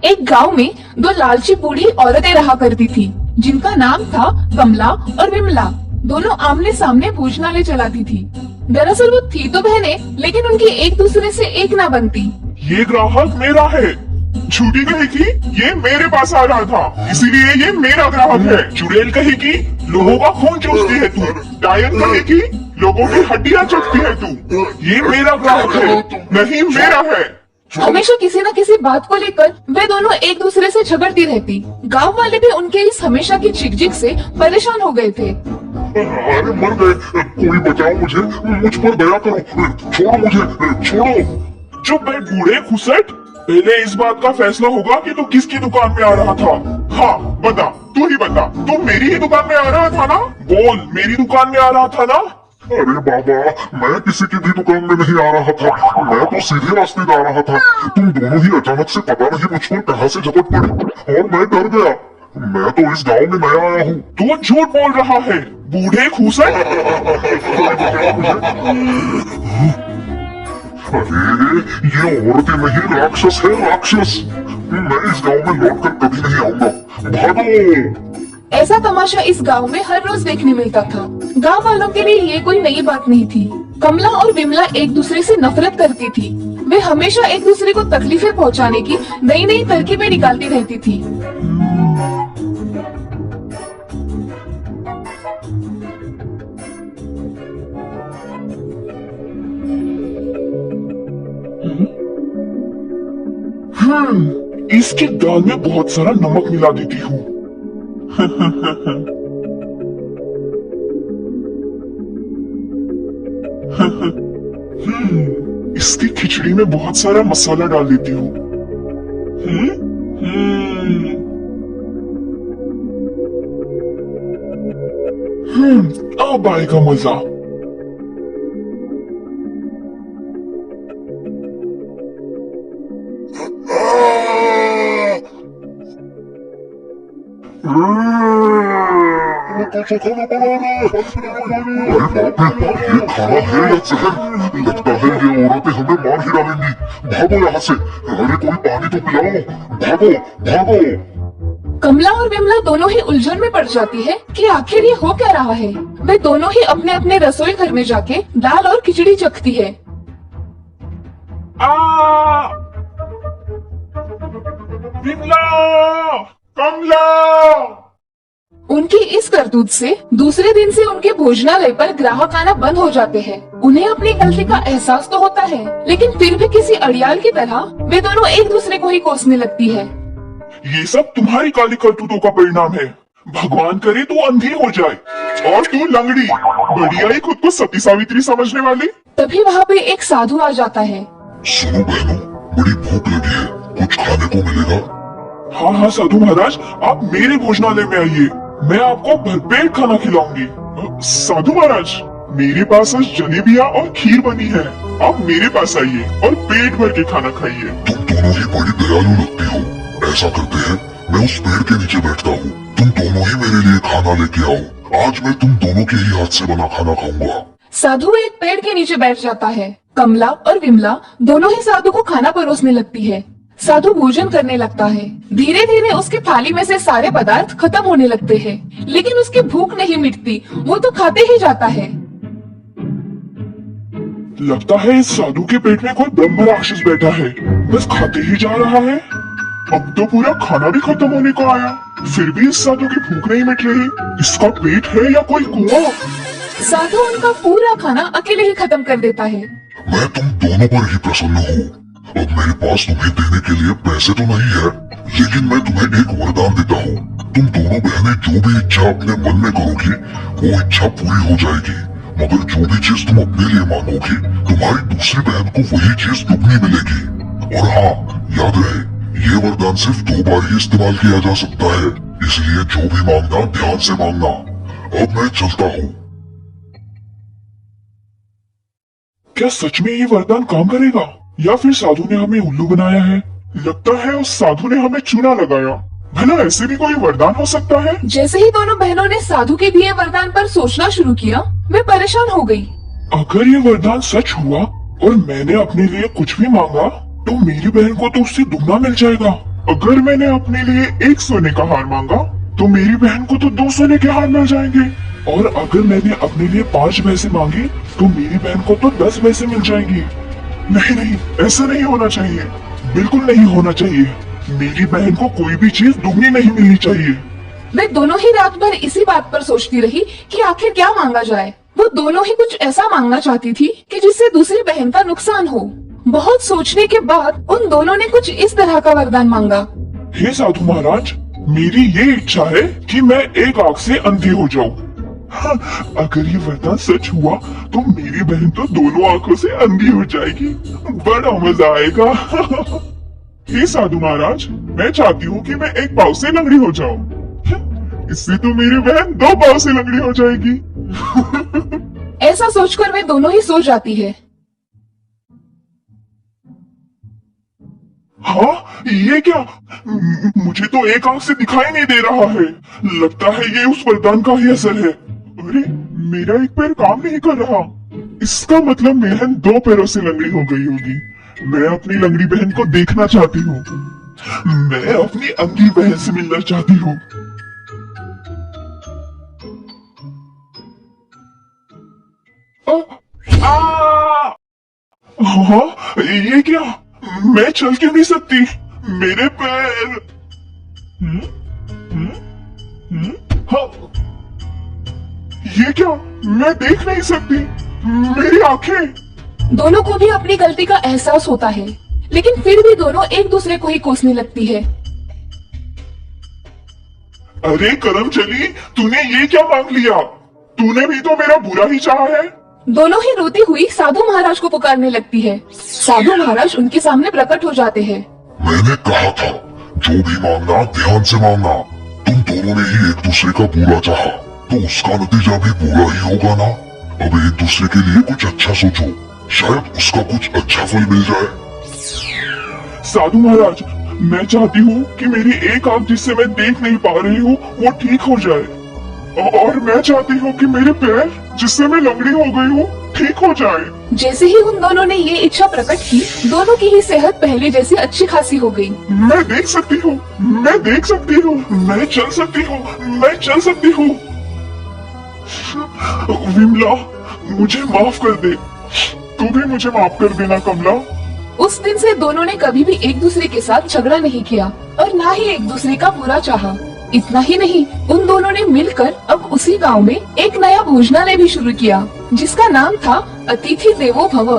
एक गांव में दो लालची बूढ़ी औरतें रहा करती थी, जिनका नाम था कमला और विमला। दोनों आमने सामने भोजनालय चलाती थी। दरअसल वो थी तो बहनें, लेकिन उनकी एक दूसरे से एक ना बनती। ये ग्राहक मेरा है। झूठी कहेगी ये मेरे पास आ रहा था, इसीलिए ये मेरा ग्राहक है। चुड़ैल कहेगी लोगों का खून चूसती है तू। डायन कहेगी लोगों की हड्डियां चटती है तू। ये मेरा ग्राहक है, नहीं मेरा है। हमेशा किसी न किसी बात को लेकर वे दोनों एक दूसरे से झगड़ती रहती। गांव वाले भी उनके इस हमेशा की झिकझिक से परेशान हो गए थे। अरे मर गए, कोई बचाओ मुझे, मुझ पर दया करो, छोड़ो मुझे, छोड़ो। चुप भाई बूढ़े खुसट, पहले इस बात का फैसला होगा कि तू किसकी दुकान में आ रहा था। हाँ बता, तू ही बता, तू मेरी ही दुकान में आ रहा था ना? बोल, मेरी दुकान में आ रहा था ना? अरे बाबा, मैं किसी की भी दुकान में नहीं आ रहा था, मैं तो सीधे रास्ते जा रहा था। तुम दोनों ही अचानक से पता नहीं मुझ पर कहाँ से झपट पड़ी और मैं डर गया। मैं तो इस गांव में नया आया हूँ। तू झूठ बोल रहा है बूढ़े खूसट। अरे ये औरतें नहीं, राक्षस है राक्षस। मैं इस गांव में लौटकर कभी नहीं आऊंगा, भागो। ऐसा तमाशा इस गांव में हर रोज देखने मिलता था। गांव वालों के लिए ये कोई नई बात नहीं थी। कमला और विमला एक दूसरे से नफरत करती थी। वे हमेशा एक दूसरे को तकलीफें पहुंचाने की नई नई तरकीबें निकालती रहती थी। इसकी दाल में बहुत सारा नमक मिला देती हूँ। इसकी खिचड़ी में बहुत सारा मसाला डाल देती हूँ। अब आएगा मजा। ये खाना है या जहर? लगता है ये औरतें हमें मार ही डालेंगी। भागो यहाँ से। अरे कोई पानी तो पिलाओ, भागो भागो। कमला और विमला दोनों ही उलझन में पड़ जाती है कि आखिर ये हो क्या रहा है। वे दोनों ही अपने अपने रसोई घर में जाके दाल और खिचड़ी चखती है। विमला, कमला। उनकी इस करतूत से दूसरे दिन से उनके भोजनालय पर ग्राहक आना बंद हो जाते हैं। उन्हें अपनी गलती का एहसास तो होता है, लेकिन फिर भी किसी अड़ियाल की तरह वे दोनों एक दूसरे को ही कोसने लगती है। ये सब तुम्हारी काली करतूतों का परिणाम है। भगवान करे तू अंधी हो जाए और तू लंगड़ी, बढ़िया ही खुद को सती सावित्री समझने वाली। तभी वहाँ पे एक साधु आ जाता है। सुनो बहनों, बड़ी भूख लगी है, कुछ खाने को मिलेगा? हाँ हाँ साधु महाराज, आप मेरे भोजनालय में आइए, मैं आपको भरपेट खाना खिलाऊंगी। साधु महाराज, मेरे पास आज जलेबियाँ और खीर बनी है, आप मेरे पास आइए और पेट भर के खाना खाइए। तुम दोनों ही बड़ी दयालु लगती हो। ऐसा करते हैं, मैं उस पेड़ के नीचे बैठता हूँ, तुम दोनों ही मेरे लिए खाना लेके आओ। आज मैं तुम दोनों के ही हाथ से बना खाना खाऊंगा। साधु एक पेड़ के नीचे बैठ जाता है। कमला और विमला दोनों ही साधु को खाना परोसने लगती है। साधु भोजन करने लगता है। धीरे धीरे उसकी थाली में से सारे पदार्थ खत्म होने लगते हैं, लेकिन उसकी भूख नहीं मिटती, वो तो खाते ही जाता है। लगता है इस साधु के पेट में कोई ब्रह्म राक्षस बैठा है, बस खाते ही जा रहा है। अब तो पूरा खाना भी खत्म होने को आया, फिर भी इस साधु की भूख नहीं मिट रही। इसका पेट है या कोई कुआं? साधु उनका पूरा खाना अकेले ही खत्म कर देता है। मैं तुम दोनों पर ही प्रसन्न हूँ। अब मेरे पास तुम्हें देने के लिए पैसे तो नहीं है, लेकिन मैं तुम्हें एक वरदान देता हूँ। तुम दोनों बहनें जो भी इच्छा अपने मन में करोगी, वो इच्छा पूरी हो जाएगी। मगर जो भी चीज तुम अपने लिए मांगोगी, तुम्हारी दूसरी बहन को वही चीज दुगनी मिलेगी। और हाँ, याद रहे, ये वरदान सिर्फ 2 बार ही इस्तेमाल किया जा सकता है, इसलिए जो भी मांगना ध्यान से मांगना। अब मैं चलता हूँ। क्या सच में ये वरदान काम करेगा, या फिर साधु ने हमें उल्लू बनाया है? लगता है उस साधु ने हमें चूना लगाया। भला ऐसे भी कोई वरदान हो सकता है? जैसे ही दोनों बहनों ने साधु के दिए वरदान पर सोचना शुरू किया, वे परेशान हो गई। अगर ये वरदान सच हुआ और मैंने अपने लिए कुछ भी मांगा, तो मेरी बहन को तो उससे दुगना मिल जाएगा। अगर मैंने अपने लिए 1 सोने का हार मांगा तो मेरी बहन को तो 2 सोने के हार मिल जाएंगे, और अगर मैंने अपने लिए 5 पैसे मांगे तो मेरी बहन को तो 10 पैसे मिल जाएंगे। नहीं नहीं, ऐसा नहीं होना चाहिए, बिल्कुल नहीं होना चाहिए। मेरी बहन को कोई भी चीज दुगनी नहीं मिलनी चाहिए। वे दोनों ही रात भर इसी बात पर सोचती रही कि आखिर क्या मांगा जाए। वो दोनों ही कुछ ऐसा मांगना चाहती थी कि जिससे दूसरी बहन का नुकसान हो। बहुत सोचने के बाद उन दोनों ने कुछ इस तरह का वरदान मांगा। हे साधु महाराज, मेरी ये इच्छा है कि मैं एक आंख से अंधी हो जाऊं। हाँ, अगर ये वरदान सच हुआ तो मेरी बहन तो दोनों आंखों से अंधी हो जाएगी, बड़ा मजा आएगा। हे साधु महाराज, मैं चाहती हूँ कि मैं एक पाँव से लंगड़ी हो जाऊं। इससे तो मेरी बहन 2 पाँव से लंगड़ी हो जाएगी। ऐसा सोचकर वे दोनों ही सो जाती है। हाँ, ये क्या? मुझे तो एक आंख से दिखाई नहीं दे रहा है। लगता है ये उस वरदान का ही असर है। अरे, मेरा एक पैर काम नहीं कर रहा। इसका मतलब मेरी बहन 2 पैरों से लंगड़ी हो गई होगी। मैं अपनी लंगड़ी बहन को देखना चाहती हूँ। मैं अपनी अंधी बहन से मिलना चाहती हूँ। हाँ, ये क्या? मैं चल क्यों नहीं सकती? मेरे पैर। हाँ, ये क्या? मैं देख नहीं सकती। मेरी आंखें। दोनों को भी अपनी गलती का एहसास होता है, लेकिन फिर भी दोनों एक दूसरे को ही कोसने लगती है। अरे करम चली, तूने ये क्या मांग लिया? तूने भी तो मेरा बुरा ही चाहा है। दोनों ही रोती हुई साधु महाराज को पुकारने लगती है। साधु महाराज उनके सामने प्रकट हो जाते हैं। मैंने कहा था, जो भी मांगना ध्यान से मांगना। तुम दोनों ने ही एक दूसरे का बुरा चाहा, तो उसका नतीजा भी बुरा ही होगा ना। अब एक दूसरे के लिए कुछ अच्छा सोचो, शायद उसका कुछ अच्छा फल मिल जाए। साधु महाराज, मैं चाहती हूँ कि मेरी एक आंख जिससे मैं देख नहीं पा रही हूँ वो ठीक हो जाए, और मैं चाहती हूँ कि मेरे पैर जिससे मैं लंगड़ी हो गई हूँ ठीक हो जाए। जैसे ही उन दोनों ने ये इच्छा प्रकट की, दोनों की ही सेहत पहले जैसी अच्छी खासी हो गई। मैं देख सकती हूँ, मैं देख सकती हूँ, मैं चल सकती हूँ, मैं चल सकती हूँ। विमला, मुझे माफ कर दे। तू भी मुझे माफ कर देना कमला। उस दिन से दोनों ने कभी भी एक दूसरे के साथ झगड़ा नहीं किया और ना ही एक दूसरे का बुरा चाहा। इतना ही नहीं, उन दोनों ने मिलकर अब उसी गांव में एक नया भोजनालय भी शुरू किया, जिसका नाम था अतिथि देवो भव।